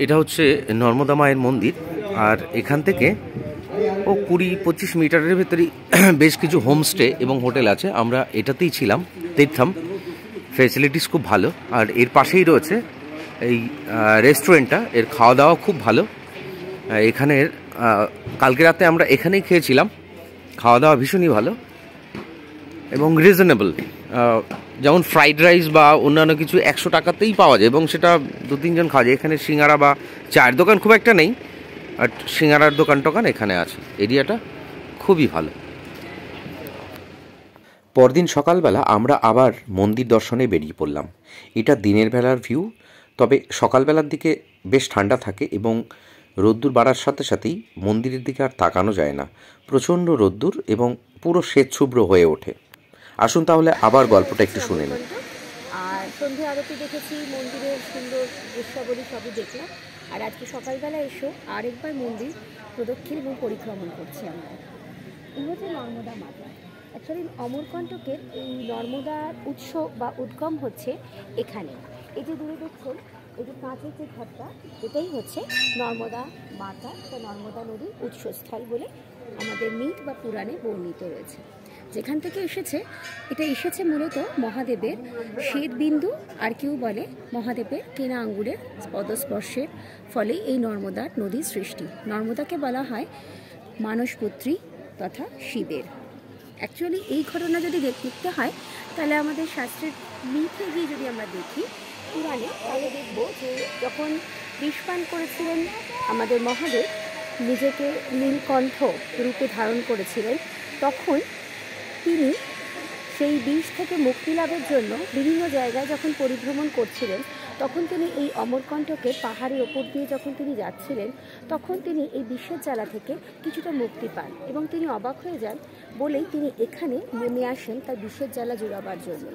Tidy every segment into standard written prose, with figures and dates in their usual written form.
এটা হচ্ছে নর্মদা মায়ের মন্দির, আর এখান থেকে 20-25 মিটারের ভেতরেই বেশ কিছু হোমস্টে এবং হোটেল আছে। আমরা এটাতেই ছিলাম, তীর্থম। ফ্যাসিলিটিস খুব ভালো, আর এর পাশেই রয়েছে এই রেস্টুরেন্টটা। এর খাওয়া দাওয়া খুব ভালো। এখানের কালকে রাতে আমরা এখানেই খেয়েছিলাম, খাওয়া দাওয়া ভীষণই ভালো এবং রিজনেবল। যেমন ফ্রাইড রাইস বা অন্যান্য কিছু 100 টাকাতেই পাওয়া যায়, এবং সেটা 2-3 জন খাওয়া যায়। এখানে সিঙ্গারা বা চায়ের দোকান খুব একটা নেই, বাট সিঙ্গারার দোকান টোকান এখানে আছে। এরিয়াটা খুবই ভালো। পরদিন সকালবেলা আমরা আবার মন্দির দর্শনে বেরিয়ে পড়লাম। এটা দিনের বেলার ভিউ, তবে সকালবেলার দিকে বেশ ঠান্ডা থাকে এবং রোদ্দুর বাড়ার সাথে সাথেই মন্দিরের দিকে আর তাকানো যায় না। প্রচণ্ড রোদ্দুর এবং পুরো শ্বেতশুভ্র হয়ে ওঠে। আসুন তাহলে আবার গল্পটা একটু শুনে নিই। আর সন্ধ্যে আরতি দেখেছি, মন্দিরের সুন্দর দৃশ্যাবলী সবই দেখলাম। আর আজকে সকালবেলা এসো আরেকবার মন্দির প্রদক্ষিণ এবং পরিক্রমণ করছি আমরা। এই হচ্ছে নর্মদা মাতা। অ্যাকচুয়ালি অমরকণ্টকের এই নর্মদার উৎস বা উদ্গম হচ্ছে এখানে। এই যে দূরে দেখছেন, এই যে কাঁচের যে ঘরটা, এটাই হচ্ছে নর্মদা মাতা বা নর্মদা নদীর উৎসস্থল বলে আমাদের মিথ বা পুরাণে বর্ণিত রয়েছে। যেখান থেকে এসেছে, এটা এসেছে মূলত মহাদেবের শ্বেতবিন্দু, আর কেউ বলে মহাদেবের কেনা আঙ্গুরের পদস্পর্শের ফলেই এই নর্মদা নদীর সৃষ্টি। নর্মদাকে বলা হয় মানসপুত্রী তথা শিবের। অ্যাকচুয়ালি এই ঘটনা যদি দেখতে হয়, তাহলে আমাদের শাস্ত্রের মিথে গিয়ে যদি আমরা দেখি পুরাণে, তাহলে দেখব যে যখন বিষপান করেছিলেন আমাদের মহাদেব, নিজেকে নীলকণ্ঠ রূপে ধারণ করেছিলেন, তখন তিনি সেই বিষ থেকে মুক্তি লাভের জন্য বিভিন্ন জায়গায় যখন পরিভ্রমণ করছিলেন, তখন তিনি এই অমরকণ্টকের পাহাড়ের ওপর দিয়ে যখন তিনি যাচ্ছিলেন, তখন তিনি এই বিষের জ্বালা থেকে কিছুটা মুক্তি পান এবং তিনি অবাক হয়ে যান বলেই তিনি এখানে নেমে আসেন তার বিষের জ্বালা জোড়াবার জন্য।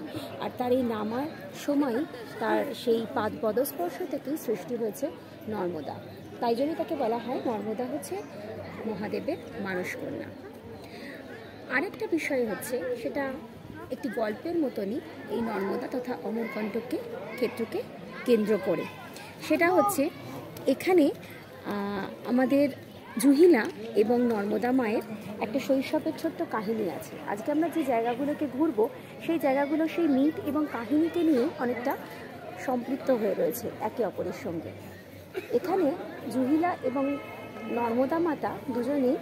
আর তার এই নামার সময় তার সেই পদস্পর্শ থেকেই সৃষ্টি হয়েছে নর্মদা। তাই জন্যই তাকে বলা হয় নর্মদা হচ্ছে মহাদেবের মানসকন্যা। আরেকটা বিষয় হচ্ছে, সেটা একটি গল্পের মতনই এই নর্মদা তথা অমরকণ্টককে ক্ষেত্রকে কেন্দ্র করে। সেটা হচ্ছে এখানে আমাদের জুহিলা এবং নর্মদা মায়ের একটা শৈশবের ছোট্ট কাহিনী আছে। আজকে আমরা যে জায়গাগুলোকে ঘুরবো, সেই জায়গাগুলো সেই মিথ এবং কাহিনীকে নিয়ে অনেকটা সম্পৃক্ত হয়ে রয়েছে একে অপরের সঙ্গে। এখানে জুহিলা এবং নর্মদা মাতা দুজনেই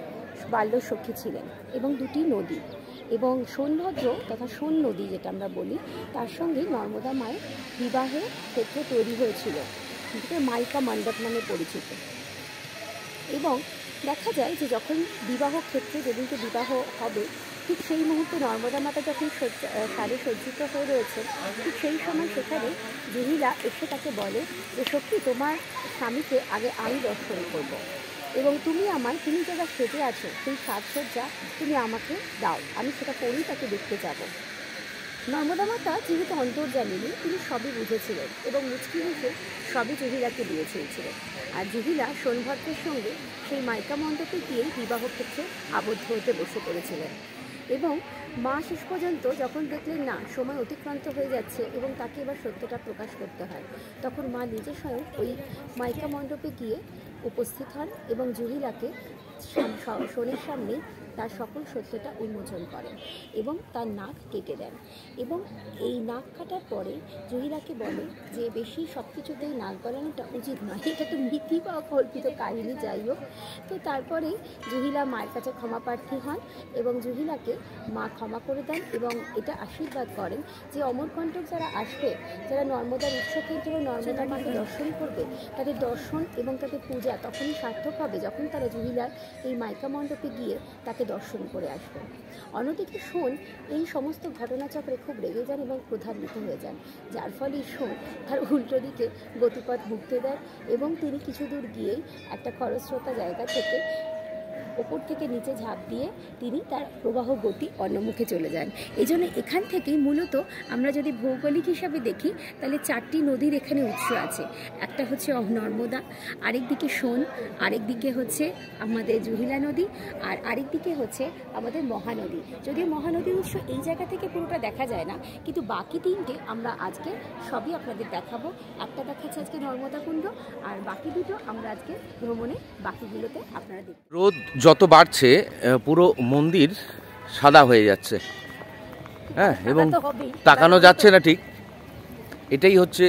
বাল্যসখী ছিলেন এবং দুটি নদী, এবং সোনভদ্র তথা সোন নদী যেটা আমরা বলি, তার সঙ্গে নর্মদা মায়ের বিবাহের ক্ষেত্রে তৈরি হয়েছিল, যেটা মাইকা মণ্ডপ নামে পরিচিত। এবং দেখা যায় যে যখন বিবাহ ক্ষেত্রে যেদিনকে বিবাহ হবে, ঠিক সেই মুহূর্তে নর্মদা মাতা যখন সারে সজ্জিত হয়ে রয়েছেন, ঠিক সেই সময় সেখানে জুহিলা এসে তাকে বলে যে সত্যি তোমার স্বামীকে আগে আমি দর্শন করব, এবং তুমি যারা সেজে আছো সেই সাজসজ্জা তুমি আমাকে দাও, আমি সেটা পরেই তাকে দেখতে যাব। নর্মদা মাতা যেহেতু অন্তর্জামিনী, তিনি সবই বুঝেছিলেন এবং মুচকি হেসে সবই জুহিলাকে দিয়ে চেয়েছিলেন। আর জুহিলা সোনভদ্রের সঙ্গে সেই মাইকা মণ্ডপে গিয়েই বিবাহ ক্ষেত্রে আবদ্ধ হতে বসে পড়েছিলেন। এবং মা শেষ পর্যন্ত যখন দেখলেন না সময় অতিক্রান্ত হয়ে যাচ্ছে এবং তাকে এবার সত্যটা প্রকাশ করতে হয়, তখন মা নিজে স্বয়ং ওই মাইকা মণ্ডপে গিয়ে উপস্থিত হন এবং জুহিলাকে সোনের সামনে তার সকল সত্যটা উন্মোচন করেন এবং তার নাক কেটে দেন। এবং এই নাক কাটার পরে জুহিলাকে বলে যে বেশি সব কিছুতেই নাক গলানোটা উচিত নয়, এটা তো মিথি বা কল্পিত কাহিনী, যাই হোক। তো তারপরে জুহিলা মায়ের কাছে ক্ষমা প্রার্থী হন এবং জুহিলাকে মা ক্ষমা করে দেন এবং এটা আশীর্বাদ করেন যে অমরকণ্টক যারা আসবে, যারা নর্মদার উৎসকেন্দ্র নর্মদা মাকে দর্শন করবে, তাদের দর্শন এবং তাদের পূজা তখনই সার্থক হবে যখন তারা জুহিলার এই মাইকা মণ্ডপে গিয়ে তাকে দর্শন করে আসবে। অন্যদিকে সোন এই সমস্ত ঘটনাচক্রে খুব রেগে যান এবং ক্রোধান্বিত হয়ে যান, যার ফলে সোন তার উল্টো দিকে গতিপথ ভুগতে দেন এবং তিনি কিছু দূর গিয়েই একটা খরস্রোতা জায়গা থেকে ওপর থেকে নিচে ঝাঁপ দিয়ে তিনি তার প্রবাহ গতি অন্যমুখে চলে যান। এই জন্য এখান থেকেই মূলত আমরা যদি ভৌগোলিক হিসাবে দেখি তাহলে 4টি নদীর এখানে উৎস আছে। একটা হচ্ছে নর্মদা, আরেকদিকে সোন, আরেকদিকে হচ্ছে আমাদের জুহিলা নদী, আর আরেকদিকে হচ্ছে আমাদের মহানদী। যদিও মহানদীর উৎস এই জায়গা থেকে পুরোটা দেখা যায় না, কিন্তু বাকি 3টে আমরা আজকে সবই আপনাদের দেখাবো। একটা দেখাচ্ছে আজকে নর্মদা কুণ্ড, আর বাকি 2টো আমরা আজকে ভ্রমণে বাকিগুলোতে আপনারা দেখবেন। রোদ যত বাড়ছে পুরো মন্দির সাদা হয়ে যাচ্ছে, হ্যাঁ, এবং তাকানো যাচ্ছে না ঠিক। এটাই হচ্ছে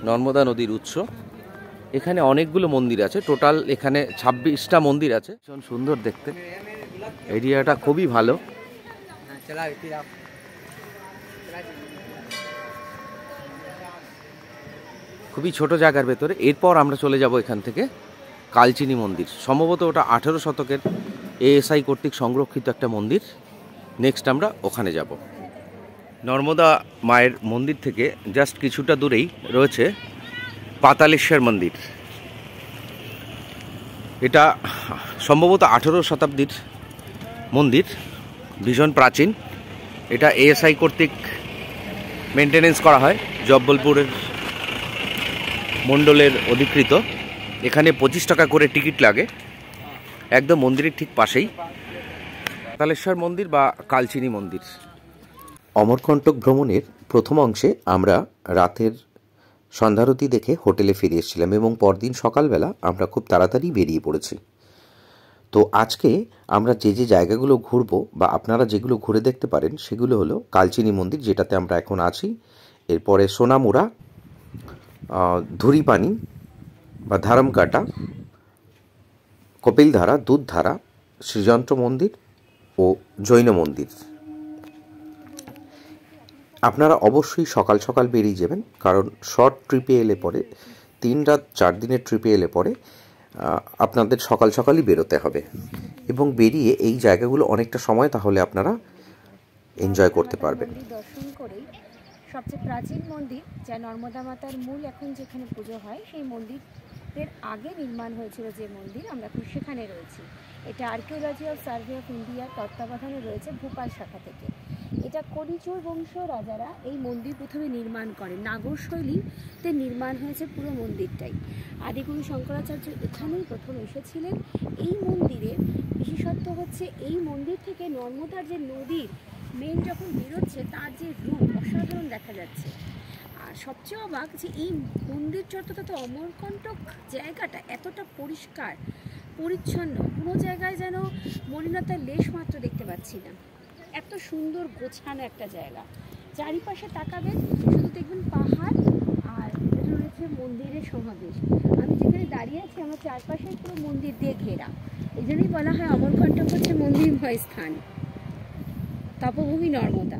নর্মদা নদীর উৎস। এখানে অনেকগুলো মন্দির আছে, টোটাল এখানে 26টা মন্দির আছে। ভীষণ সুন্দর দেখতে, এরিয়াটা খুবই ভালো। খুবই ছোট জায়গার ভেতরে। এরপর আমরা চলে যাব এখান থেকে কালচিনি মন্দির। সম্ভবত ওটা 18 শতকের এএসআই কর্তৃক সংরক্ষিত একটা মন্দির। নেক্সট আমরা ওখানে যাব। নর্মদা মায়ের মন্দির থেকে জাস্ট কিছুটা দূরেই রয়েছে পাতালেশ্বর মন্দির। এটা সম্ভবত 18 শতাব্দীর মন্দির, ভীষণ প্রাচীন। এটা এএসআই কর্তৃক মেনটেনেন্স করা হয়, জব্বলপুরের মণ্ডলের অধিকৃত। এখানে 25 টাকা করে টিকিট লাগে, একদম মন্দিরের ঠিক পাশেই পাতালেশ্বর মন্দির বা কালচিনি মন্দির। অমরকণ্টক ভ্রমণের প্রথম অংশে আমরা রাতের সন্ধ্যারতি দেখে হোটেলে ফিরে এসেছিলাম এবং পরদিন সকালবেলা আমরা খুব তাড়াতাড়ি বেরিয়ে পড়েছি। তো আজকে আমরা যে যে জায়গাগুলো ঘুরবো বা আপনারা যেগুলো ঘুরে দেখতে পারেন সেগুলো হলো কালচিনি মন্দির, যেটাতে আমরা এখন আছি। এরপরে সোনামুড়া, ধুরিপানি বা ধারমকাটা, কপিলধারা, দুধধারা, শ্রীযন্ত্র মন্দির ও জৈন মন্দির। আপনারা অবশ্যই সকাল সকাল বেরিয়ে যাবেন, কারণ শর্ট ট্রিপে এলে পরে 3 রাত 4 দিনের ট্রিপে এলে পরে আপনাদের সকাল সকালই বেরোতে হবে এবং বেরিয়ে এই জায়গাগুলো অনেকটা সময় তাহলে আপনারা এনজয় করতে পারবেন। দর্শন করেই সবচেয়ে প্রাচীন মন্দির, যা নর্মদা মাতার মূল এখন যেখানে পুজো হয়, সেই মন্দিরের আগে নির্মাণ হয়েছিল যে মন্দির, আমরা এখন সেখানে রয়েছি। এটা আর্কিওলজি অফ সার্ভে অফ ইন্ডিয়ার তত্ত্বাবধানে রয়েছে ভোপাল শাখা থেকে। এটা করিচুর বংশ রাজারা এই মন্দির প্রথমে নির্মাণ করেন। নাগর শৈলীতে নির্মাণ হয়েছে পুরো মন্দিরটাই। আদিগুরু শঙ্করাচার্য এখানেই প্রথম এসেছিলেন। এই মন্দিরের বিশেষত্ব হচ্ছে এই মন্দির থেকে নর্মদার যে নদীর মেন যখন বেরোচ্ছে তার যে রূপ অসাধারণ দেখা যাচ্ছে। আর সবচেয়ে অবাক যে এই মন্দির চত্বরটা, অমরকণ্টক জায়গাটা এতটা পরিষ্কার পরিচ্ছন্ন, কোনো জায়গায় যেন মলিনতার লেশ মাত্র দেখতে পাচ্ছি না। এত সুন্দর গোছানো একটা জায়গা। চারিপাশে তাকাবেন শুধু দেখবেন পাহাড়, আর এটা রয়েছে মন্দিরের সমাবেশ। আমি যেখানে দাঁড়িয়ে আছি আমার চারপাশে পুরো মন্দির দিয়ে ঘেরা। এই জন্যই বলা হয় অমরকণ্টক হচ্ছে মন্দিরময় স্থান, তপভূমি নর্মদা।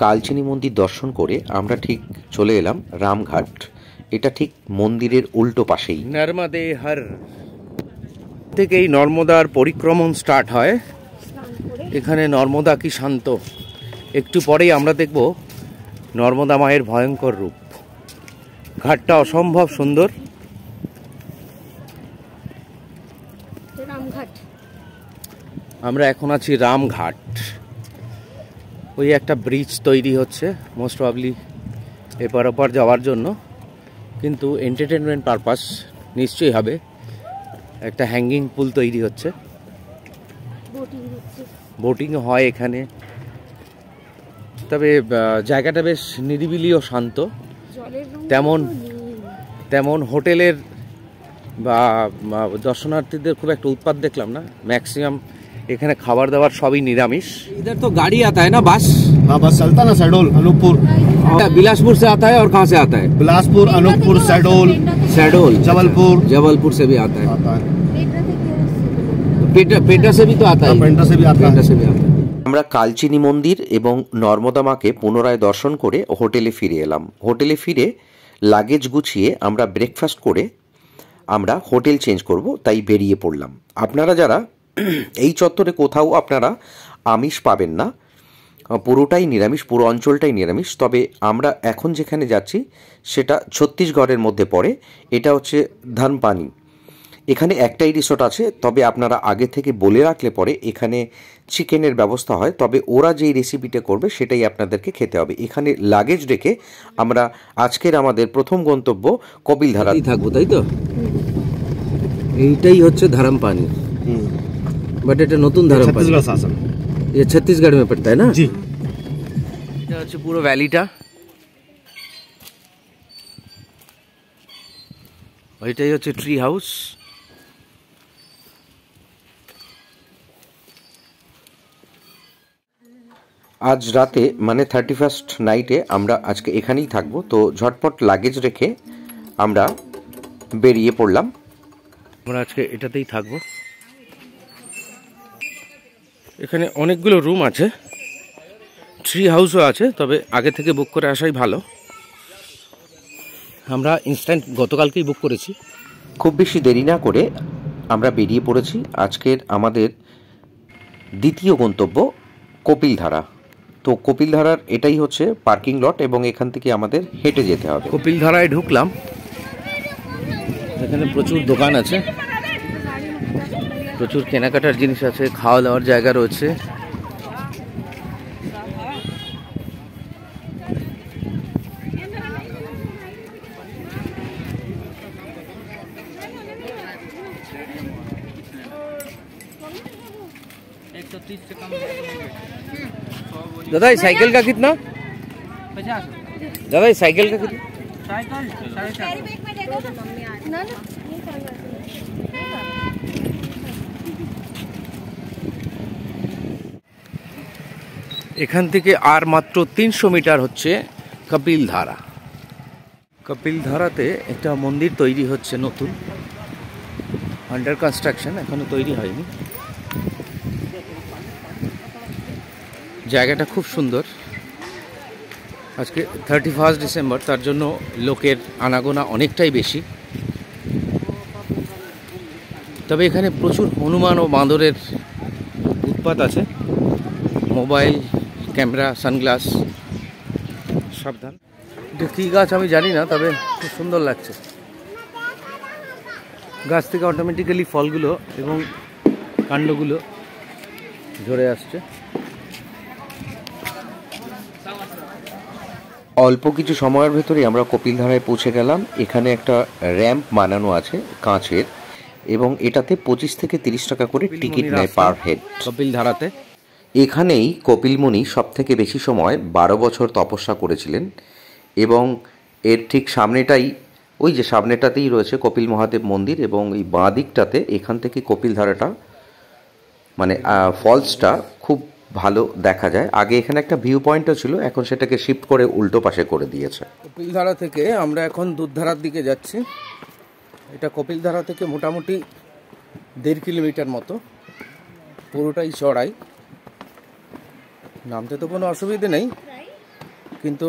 কালচিনি মন্দির দর্শন করে আমরা ঠিক চলে এলাম রামঘাট। এটা ঠিক মন্দিরের উল্টো পাশেই। নর্মদে হর থেকে এই নর্মদার পরিক্রমণ স্টার্ট হয়। এখানে নর্মদা কি শান্ত। একটু পরেই আমরা দেখব নর্মদা মায়ের ভয়ঙ্কর রূপ। ঘাটটা অসম্ভব সুন্দর। রামঘাট, আমরা এখন আছি রামঘাট। ওই একটা ব্রিজ তৈরি হচ্ছে, মোস্ট প্রবাবলি এপার ওপার যাওয়ার জন্য, কিন্তু এন্টারটেনমেন্ট পারপাস নিশ্চয়ই হবে। একটা হ্যাঙ্গিং পুল তৈরি হচ্ছে, বোটিং হয় এখানে। তবে জায়গাটা বেশ নিরিবিলি ও শান্ত। তেমন হোটেলের বা দর্শনার্থীদের খুব একটা উৎপাত দেখলাম না। ম্যাক্সিমাম এখানে খাবার দাবার সবই নিরামিষ। इधर तो गाड़ी आता है ना, बस? हाँ, बस चलता ना, शहडोल अनूपपुर। बिलासपुर से आता है और कहाँ से आता है? बिलासपुर, अनूपपुर, शहडोल, जबलपुर से भी आता है। पेटा से भी तो आता है। पेटा से भी आता है। আমরা কালচিনি মন্দির এবং নর্মদা মাকে পুনরায় দর্শন করে হোটেলে ফিরে এলাম। হোটেলে ফিরে লাগেজ গুছিয়ে আমরা ব্রেকফাস্ট করে আমরা হোটেল চেঞ্জ করব, তাই বেরিয়ে পড়লাম। আপনারা যারা এই চত্বরে কোথাও আপনারা আমিষ পাবেন না, পুরোটাই নিরামিষ, পুরো অঞ্চলটাই নিরামিষ। তবে আমরা এখন যেখানে যাচ্ছি সেটা ছত্তিশগড়ের মধ্যে পড়ে। এটা হচ্ছে ধনপানি। এখানে একটাই রিসোর্ট আছে, তবে আপনারা আগে থেকে বলে রাখলে পরে এখানে চিকেনের ব্যবস্থা হয়, তবে ওরা যেই রেসিপিটা করবে সেটাই আপনাদেরকে খেতে হবে। এখানে লাগেজ রেখে আমরা আজকের আমাদের প্রথম গন্তব্য কপিলধারা থাকবো, তাই তো? এইটাই হচ্ছে ধারাম পানি, বাট এটা নতুন ধারাম পানি, छत्तीसगढ़ शासन। ये छत्तीसगढ़ में पड़ता है ना जी। এটা হচ্ছে পুরো ভ্যালিটা, ওইটাই হচ্ছে ট্রি হাউস। আজ রাতে মানে 31st নাইটে আমরা আজকে এখানেই থাকবো, তো ঝটপট লাগেজ রেখে আমরা বেরিয়ে পড়লাম। আমরা আজকে এটাতেই থাকবো। এখানে অনেকগুলো রুম আছে, ট্রি হাউসও আছে, তবে আগে থেকে বুক করে আসাই ভালো। আমরা ইনস্ট্যান্ট গতকালকেই বুক করেছি। খুব বেশি দেরি না করে আমরা বেরিয়ে পড়েছি। আজকের আমাদের দ্বিতীয় গন্তব্য কপিলধারা। তো কপিলধারার এটাই হচ্ছে পার্কিং লট এবং এখান থেকে আমাদের হেঁটে যেতে হবে। কপিলধারায় ঢুকলাম, এখানে প্রচুর দোকান আছে, প্রচুর কেনাকাটার জিনিস আছে, খাওয়া দাওয়ার জায়গা রয়েছে। दादा ये साइकिल का कितना? 50। दादा ये साइकिल का कितना? साइकिल 4.5। এখান থেকে আর মাত্র 300 মিটার হচ্ছে কপিলধারা। কপিলধারাতে একটা মন্দির তৈরি হচ্ছে নতুন, আন্ডার কনস্ট্রাকশন, এখনো তৈরি হয়নি। জায়গাটা খুব সুন্দর। আজকে 31 ডিসেম্বর, তার জন্য লোকের আনাগোনা অনেকটাই বেশি। তবে এখানে প্রচুর হনুমান ও বাঁদরের উৎপাত আছে। মোবাইল, ক্যামেরা, সানগ্লাস সাবধান। এটা কী গাছ আমি জানি না, তবে খুব সুন্দর লাগছে। গাছ থেকে অটোমেটিক্যালি ফলগুলো এবং কাণ্ডগুলো ঝরে আসছে। অল্প কিছু সময়ের ভেতরেই আমরা কপিলধারায় পৌঁছে গেলাম। এখানে একটা র্যাম্প বানানো আছে কাঁচের, এবং এটাতে 25 থেকে 30 টাকা করে টিকিট নেয় পার হেড। কপিলধারাতে এখানেই কপিলমুনি সব থেকে বেশি সময় 12 বছর তপস্যা করেছিলেন, এবং এর ঠিক সামনেটাই, ওই যে সামনেটাতেই রয়েছে কপিল মহাদেব মন্দির, এবং এই বাঁ দিকটাতে এখান থেকে কপিলধারাটা মানে ফলসটা খুব ভালো দেখা যায়। আগে এখানে একটা ভিউ পয়েন্টও ছিল, এখন সেটাকে শিফট করে উল্টো পাশে করে দিয়েছে। কপিলধারা থেকে আমরা এখন দুধধারার দিকে যাচ্ছি। এটা কপিলধারা থেকে মোটামুটি 1.5 কিলোমিটার মতো, পুরোটাই চড়াই। নামতে তো কোনো অসুবিধে নেই, কিন্তু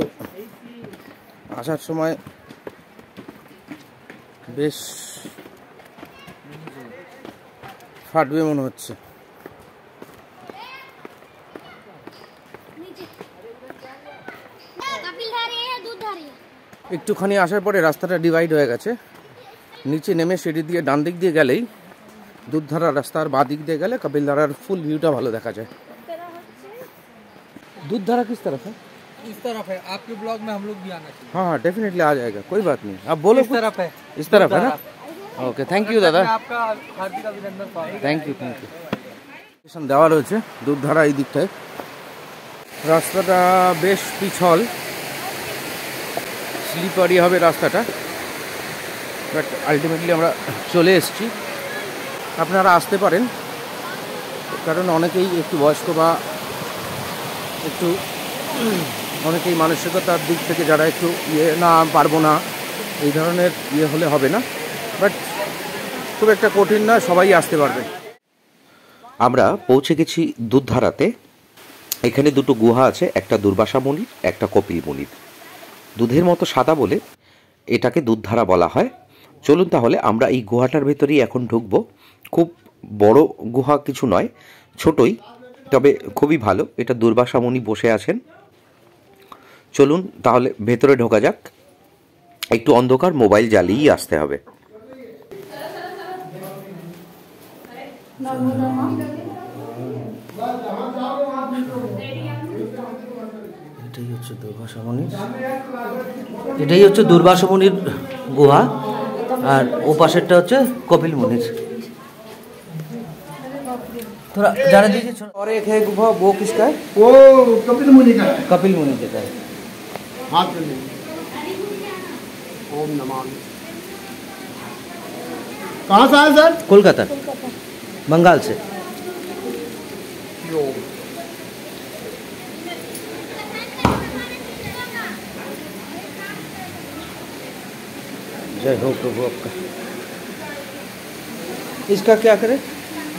আসার সময় বেশ ফাটবে মনে হচ্ছে। একটুখানি আসার পরে রাস্তাটা ডিভাইড হয়ে গেছে, নিচে নেমে সিঁড়ি দিয়ে ডান দিক দিয়ে গেলেই দুধধারা রাস্তার বাঁ দিক দিয়ে গেলে कपिलधारा फुल व्यूटा ভালো দেখা যায়। दूधधारा किस तरफ है? इस तरफ है, आपके ब्लॉग में हम लोग भी आना चाहिए। हाँ हाँ डेफिनेटली आ जाएगा, कोई बात नहीं, आप बोलो। इस तरफ है, इस तरफ है ना? ओके, थैंक यू दादा, आपका हार्दिक अभिनंदन। Thank you thank you. Station দেওয়া রয়েছে দুধধারা এই দিকটায়। রাস্তাটা বেশ পিছল, স্লিপারি হবে রাস্তাটা, বাট আলটিমেটলি আমরা চলে এসেছি। আপনারা আসতে পারেন, কারণ অনেকেই একটু বয়স্ক বা একটু অনেকেই মানসিকতার দিক থেকে যারা একটু না পারবো না এই ধরনের হলে হবে না, বাট খুব একটা কঠিন না, সবাই আসতে পারবে। আমরা পৌঁছে গেছি দুধধারাতে। এখানে দুটো গুহা আছে, একটা দুর্বাসা মন্দির, একটা কপিল মন্দির। দুধের মতো সাদা বলে এটাকে দুধধারা বলা হয়। চলুন তাহলে আমরা এই গুহাটার ভেতরেই এখন ঢুকবো। খুব বড় গুহা কিছু নয়, ছোটই, তবে খুবই ভালো। এটা দুর্বাসা মুনি বসে আছেন। চলুন তাহলে ভেতরে ঢোকা যাক। একটু অন্ধকার, মোবাইল জ্বালিয়েই আসতে হবে। নর্মদা মা। এটাই হচ্ছে দুর্বাসা মুনির, এটাই হচ্ছে দুর্বাসা মুনির গুহা, আর ও পাশেরটা হচ্ছে কপিল মুনির। थोड़ा ज़्यादा दीजिए। और एक है गुफा, वो किसका है? वो कपिल मुनि का है। कपिल मुनि का है। हाथ में ले। ओम नमः। कहाँ से आए सर? कोलकाता, बंगाल से। जय हो प्रभु आपका। इसका क्या करें?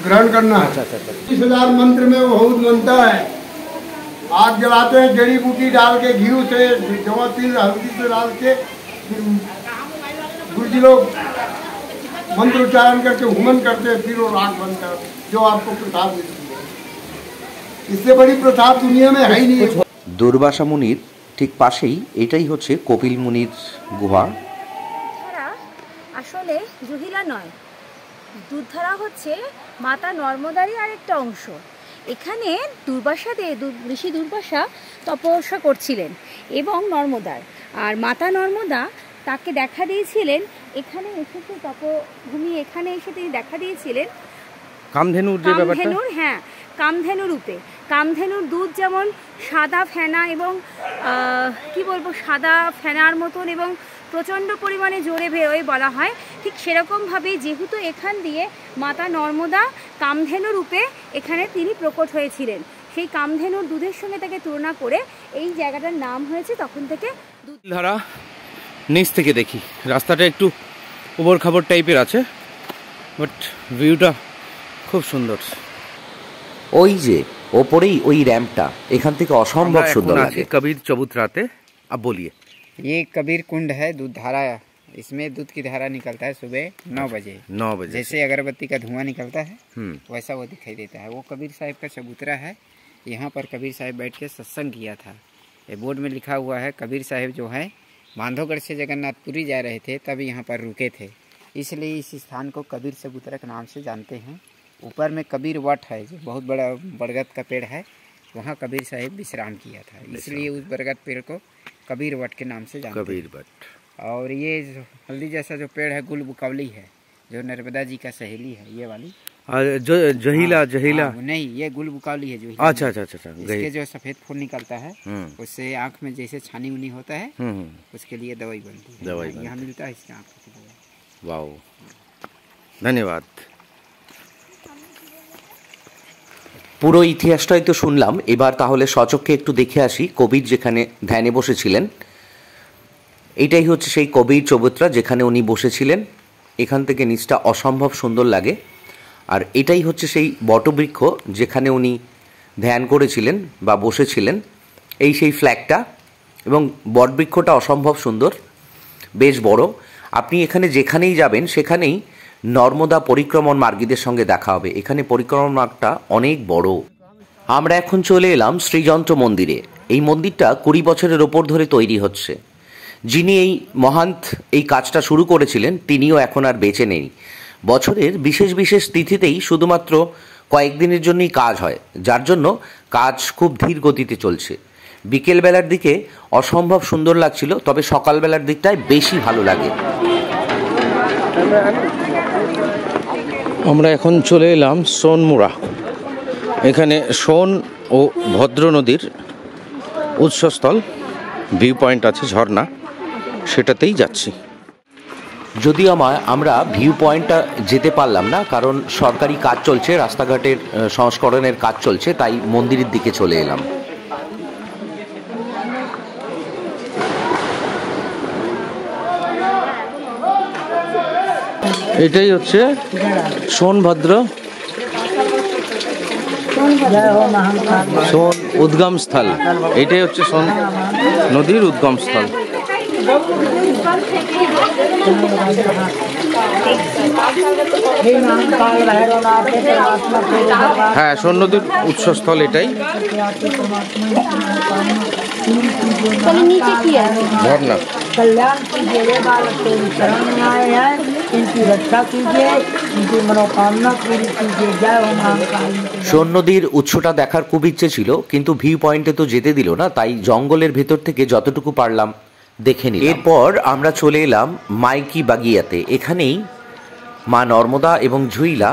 ग्रहण करना। अच्छा अच्छा अच्छा। 20,000 मंत्र में बहुत बनता है। आग जलाते हैं, जड़ी बूटी डाल के, घी से, जवातिल हल्दी से डाल के, फिर गुरुजी लोग मंत्र उच्चारण करके हुमन करते हैं, फिर वो राख बनता है, जो आपको प्रसाद मिलती है। इससे बड़ी प्रसाद दुनिया में है ही नहीं। দুর্বাসা মুনির ঠিক পাশেই এটাই হচ্ছে কপিল মুনির গুহা। দুধধারা আসলে জহিলা নয়, দুধধারা হচ্ছে মাতা নর্মদারই আরেকটা অংশ। এখানে ঋষি দুর্বাসা তপস্যা করছিলেন এবং নর্মদার, আর মাতা নর্মদা তাকে দেখা দিয়েছিলেন এখানে এসেছে, তপভূমি এখানে এসে তিনি দেখা দিয়েছিলেন কামধেনুর যে ব্যাপারটা, কামধেনুর, হ্যাঁ কামধেনু রূপে। কামধেনুর দুধ যেমন সাদা ফেনা এবং কি বলবো সাদা ফেনার মতন এবং প্রচণ্ড পরিমাণে জোরে বেরোয় বলা হয়, ঠিক সেরকমভাবেই যেহেতু এখান দিয়ে মাতা নর্মদা কামধেনু রূপে এখানে তিনি প্রকট হয়েছিলেন, সেই কামধেনুর দুধের সঙ্গে তাকে তুলনা করে এই জায়গাটার নাম হয়েছে তখন থেকে ধারা। নিচ থেকে দেখি রাস্তাটা একটু উবড় খাবড় টাইপের আছে, বাট ভিউটা খুব সুন্দর। ওই যে ওপরেই ওই র্যাম্পটা, এখান থেকে অসম্ভব সুন্দর লাগে। কবির চবুতরাতে अब बोलिए। ये कबीर कुंड है, दूध धारा, इसमें दूध की धारा निकलता है सुबह 9 बजे। 9 बजे जैसे अगरबत्ती का धुआं निकलता है वैसा वो दिखाई देता है। वो कबीर साहिब का चबूतरा है। यहाँ पर कबीर साहिब बैठ के सत्संग किया था। ये बोर्ड में लिखा हुआ है कबीर साहिब जो है बांधवगढ़ से जगन्नाथपुरी जा रहे थे, तब यहाँ पर रुके थे, इसलिए इस स्थान को कबीर चबूतरा के नाम से जानते हैं। ऊपर में कबीर वट है, जो बहुत बड़ा बरगद का पेड़ है, वहाँ कबीर साहिब विश्राम किया था, इसलिए उस बरगद पेड़ को कबीर वट के नाम से जानते हैं। कबीर वट। और ये जो हल्दी जैसा जो पेड़ है गुलबुकवली है, जो नर्मदा जी का सहेली है, ये वाली। जो जहीला जहीला नहीं, ये गुलबुकवली है जो। अच्छा अच्छा अच्छा। इसके जो सफेद फूल निकलता है उससे आँख में जैसे छानी उनी होता है, उसके लिए दवाई बनती है। दवाई यहाँ मिलता है इसके आँख की दवाई। वाओ, धन्यवाद। পুরো ইতিহাসটাই তো শুনলাম, এবার তাহলে সচক্ষে একটু দেখে আসি কবির যেখানে ধ্যানে বসেছিলেন। এটাই হচ্ছে সেই কবির চবুতরা যেখানে উনি বসেছিলেন। এখান থেকে নিচটা অসম্ভব সুন্দর লাগে। আর এটাই হচ্ছে সেই বটবৃক্ষ যেখানে উনি ধ্যান করেছিলেন বা বসেছিলেন, এই সেই ফ্ল্যাগটা। এবং বটবৃক্ষটা অসম্ভব সুন্দর, বেশ বড়। আপনি এখানে যেখানেই যাবেন সেখানেই নর্মদা পরিক্রমণ মার্গীদের সঙ্গে দেখা হবে। এখানে পরিক্রমণ মার্গটা অনেক বড়। আমরা এখন চলে এলাম শ্রীযন্ত্র মন্দিরে। এই মন্দিরটা 20 বছরের ওপর ধরে তৈরি হচ্ছে। যিনি এই মহান্ত এই কাজটা শুরু করেছিলেন তিনিও এখন আর বেঁচে নেই। বছরের বিশেষ বিশেষ তিথিতেই শুধুমাত্র কয়েকদিনের জন্যই কাজ হয়, যার জন্য কাজ খুব ধীর গতিতে চলছে। বিকেলবেলার দিকে অসম্ভব সুন্দর লাগছিল, তবে সকালবেলার দিকটায় বেশি ভালো লাগে। আমরা এখন চলে এলাম সোনমুড়া। এখানে সোন ও ভদ্র নদীর উৎসস্থল, ভিউ পয়েন্ট আছে, ঝর্ণা, সেটাতেই যাচ্ছি। যদিও আমরা ভিউ পয়েন্টটা যেতে পারলাম না, কারণ সরকারি কাজ চলছে, রাস্তাঘাটের সংস্করণের কাজ চলছে, তাই মন্দিরের দিকে চলে এলাম। এটাই হচ্ছে সোনভদ্র সোন উদ্গম স্থল। এটাই হচ্ছে সোন নদীর উদ্গম স্থল। হ্যাঁ, সোন নদীর উৎসস্থল এটাই। ঝর্ণা। की रक्षा कीजिए, उनकी मनोकामना पूरी कीजिए। जय हो महाकाल। সোন নদীর উৎসটা দেখার খুব ইচ্ছে ছিল, কিন্তু ভিউ পয়েন্টে তো যেতে দিল না, তাই জঙ্গলের ভেতর থেকে যতটুকু পারলাম দেখে নিই। এরপর আমরা চলে এলাম মাইকি বাগিয়াতে। এখানেই মা নর্মদা এবং ঝুইলা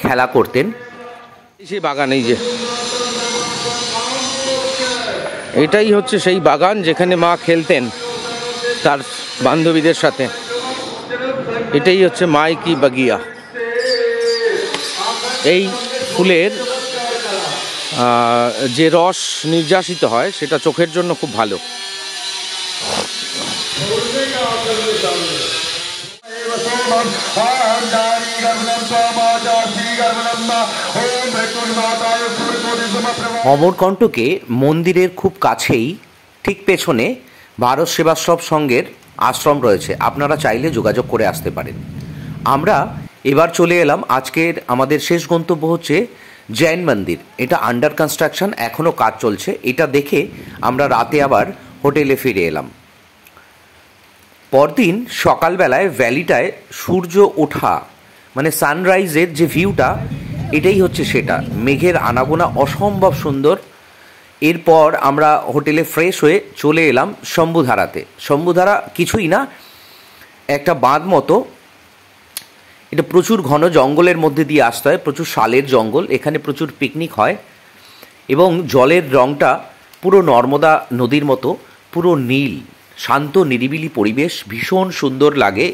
খেলা করতেন। সেই বাগান, এই যে এটাই হচ্ছে সেই বাগান যেখানে মা খেলতেন তার বান্ধবীদের সাথে। এটাই হচ্ছে মাইকি বাগিয়া। এই ফুলের যে রস নির্যাসিত হয় সেটা চোখের জন্য খুব ভালো। অমরকণ্টকে মন্দিরের খুব কাছেই ঠিক পেছনে ভারত সেবাশ্রম সংঘের আশ্রম রয়েছে, আপনারা চাইলে যোগাযোগ করে আসতে পারেন। আমরা এবার চলে এলাম, আজকের আমাদের শেষ গন্তব্য হচ্ছে জৈন মন্দির। এটা আন্ডার কনস্ট্রাকশন, এখনও কাজ চলছে। এটা দেখে আমরা রাতে আবার হোটেলে ফিরে এলাম। পরদিন সকালবেলায় ভ্যালিটায় সূর্য ওঠা মানে সানরাইজের যে ভিউটা, এটাই হচ্ছে সেটা। মেঘের আনাগোনা অসম্ভব সুন্দর। এরপর আমরা হোটেলে ফ্রেশ হয়ে চলে এলাম শম্ভুধারাতে। শম্ভুধারা কিছুই না, একটা বাঁধ মতো। এটা প্রচুর ঘন জঙ্গলের মধ্যে দিয়ে আসতে হয়, প্রচুর শালের জঙ্গল। এখানে প্রচুর পিকনিক হয় এবং জলের রঙটা পুরো নর্মদা নদীর মতো, পুরো নীল, শান্ত নিরিবিলি পরিবেশ, ভীষণ সুন্দর লাগে।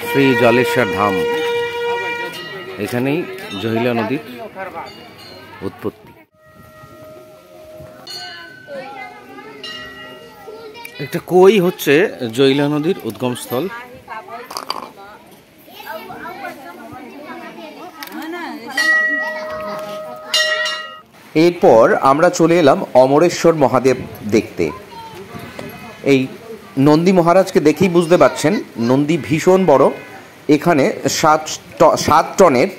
শ্রী জলেশ্বর ধাম, এখানেই জহিলা নদীর উৎপত্তি। একটা কই হচ্ছে জহিলা নদীর উদ্গমস্থল। এরপর আমরা চলে এলাম অমরেশ্বর মহাদেব দেখতে। এই নন্দী মহারাজকে দেখেই বুঝতে পারছেন নন্দী ভীষণ বড়। এখানে 7 টনের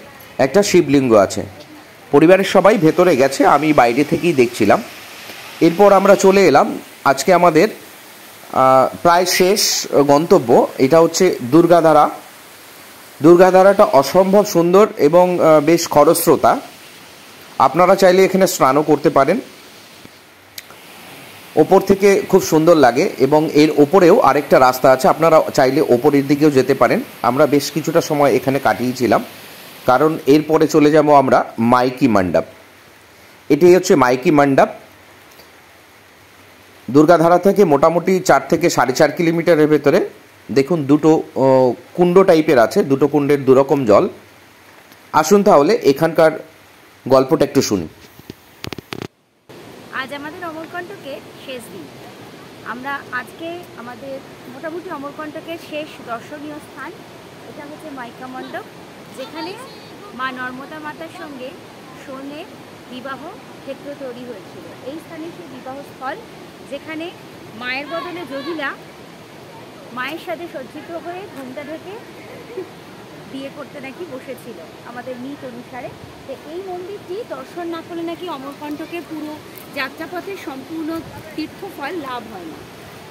একটা শিবলিঙ্গ আছে। পরিবারের সবাই ভেতরে গেছে, আমি বাইরে থেকেই দেখছিলাম। এরপর আমরা চলে এলাম আজকে আমাদের প্রায় শেষ গন্তব্য, এটা হচ্ছে দুর্গাধারা। দুর্গাধারাটা অসম্ভব সুন্দর এবং বেশ খরস্রোতা। আপনারা চাইলে এখানে স্নানও করতে পারেন। ওপর থেকে খুব সুন্দর লাগে এবং এর ওপরেও আরেকটা রাস্তা আছে, আপনারা চাইলে ওপরের দিকেও যেতে পারেন। আমরা বেশ কিছুটা সময় এখানে কাটিয়েছিলাম, কারণ এরপরে চলে যাব আমরা মাইকি মণ্ডপ। এটাই হচ্ছে মাইকি মণ্ডপ। দুর্গাধারা থেকে মোটামুটি 4 থেকে 4.5 কিলোমিটারের ভেতরে। দেখুন দুটো কুণ্ড টাইপের আছে, দুটো কুণ্ডের দুরকম জল। আসুন তাহলে এখানকার গল্পটা একটু শুনি। আজ আমাদের অমরকণ্টকের শেষ দিন। আমরা আজকে আমাদের মোটামুটি অমরকণ্টকের শেষ দর্শনীয় স্থান, এটা হচ্ছে মাইকা মণ্ডপ, যেখানে মা নর্মদা মাতার সঙ্গে সোনের বিবাহ ক্ষেত্র তৈরি হয়েছিল। এই স্থানে সেই বিবাহ স্থল, যেখানে মায়ের বদলে জহিলা মায়ের সাথে সজ্জিত হয়ে ঘুমটা ঢেকে বিয়ে করতে নাকি বসেছিল আমাদের মিথ অনুসারে। তো এই মন্দিরটি দর্শন না করলে নাকি অমরকণ্টকের পুরো যাত্রাপথের সম্পূর্ণ তীর্থফল লাভ হয় না।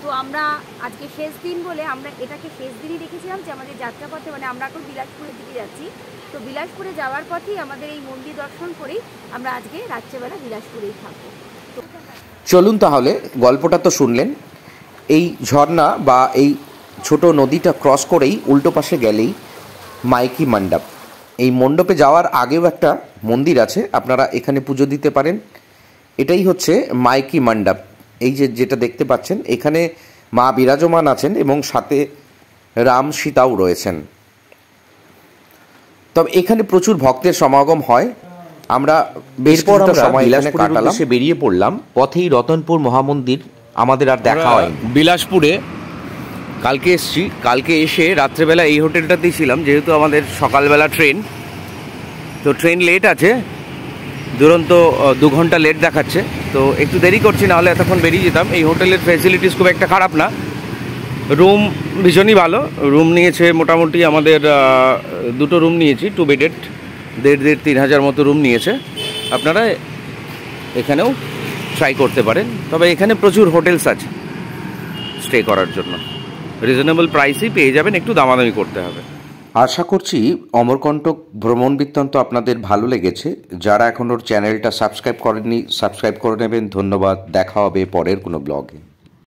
তো আমরা আজকে শেষ দিন বলে আমরা এটাকে শেষ দিনই রেখেছিলাম, যে আমাদের যাত্রাপথে মানে আমরা এখন বিলাসপুরের দিকে যাচ্ছি, তো বিলাসপুরে যাওয়ার পথেই আমাদের এই মন্দির দর্শন করেই আমরা আজকে রাত্রেবেলা বিলাসপুরেই থাকবো। চলুন তাহলে, গল্পটা তো শুনলেন। এই ঝর্ণা বা এই ছোট নদীটা ক্রস করেই উল্টো পাশে গেলেই মাইকি মণ্ডপ। এই মণ্ডপে যাওয়ার আগেও একটা মন্দির আছে, আপনারা এখানে পুজো দিতে পারেন। এটাই হচ্ছে মাইকি মণ্ডপ। এই যেটা দেখতে পাচ্ছেন, এখানে মা বিরাজমান আছেন এবং সাথে রাম সীতাও রয়েছেন। তবে এখানে প্রচুর ভক্তের সমাগম হয়। আমরা বেশ কিছুটা সময় বিলাসপুরে বেরিয়ে পড়লাম। পথেই রতনপুর মহামন্দির আমাদের আর দেখা হয়। বিলাসপুরে কালকে এসছি, কালকে এসে রাত্রেবেলা এই হোটেলটাতেই ছিলাম, যেহেতু আমাদের সকালবেলা ট্রেন, তো ট্রেন লেট আছে, দুরন্ত 2 ঘন্টা লেট দেখাচ্ছে, তো একটু দেরি করছি, নাহলে এতক্ষণ বেরিয়ে যেতাম। এই হোটেলের ফ্যাসিলিটিস খুব একটা খারাপ না, রুম ভীষণই ভালো। রুম নিয়েছে মোটামুটি আমাদের 2টো রুম নিয়েছি, 2 বেডেড, 1,500-3 হাজার মতো রুম নিয়েছে। আপনারা এখানেও ট্রাই করতে পারেন, তবে এখানে প্রচুর হোটেলস আছে। স্টে করার জন্য। রিজনেবল প্রাইসেই পেয়ে যাবেন, একটু দামাদামি করতে হবে। আশা করছি অমরকণ্টক ভ্রমণ বৃত্তান্ত আপনাদের ভালো লেগেছে। যারা এখন ওর চ্যানেলটা সাবস্ক্রাইব করেননি, সাবস্ক্রাইব করে নেবেন। ধন্যবাদ। দেখা হবে পরের কোনো ব্লগে।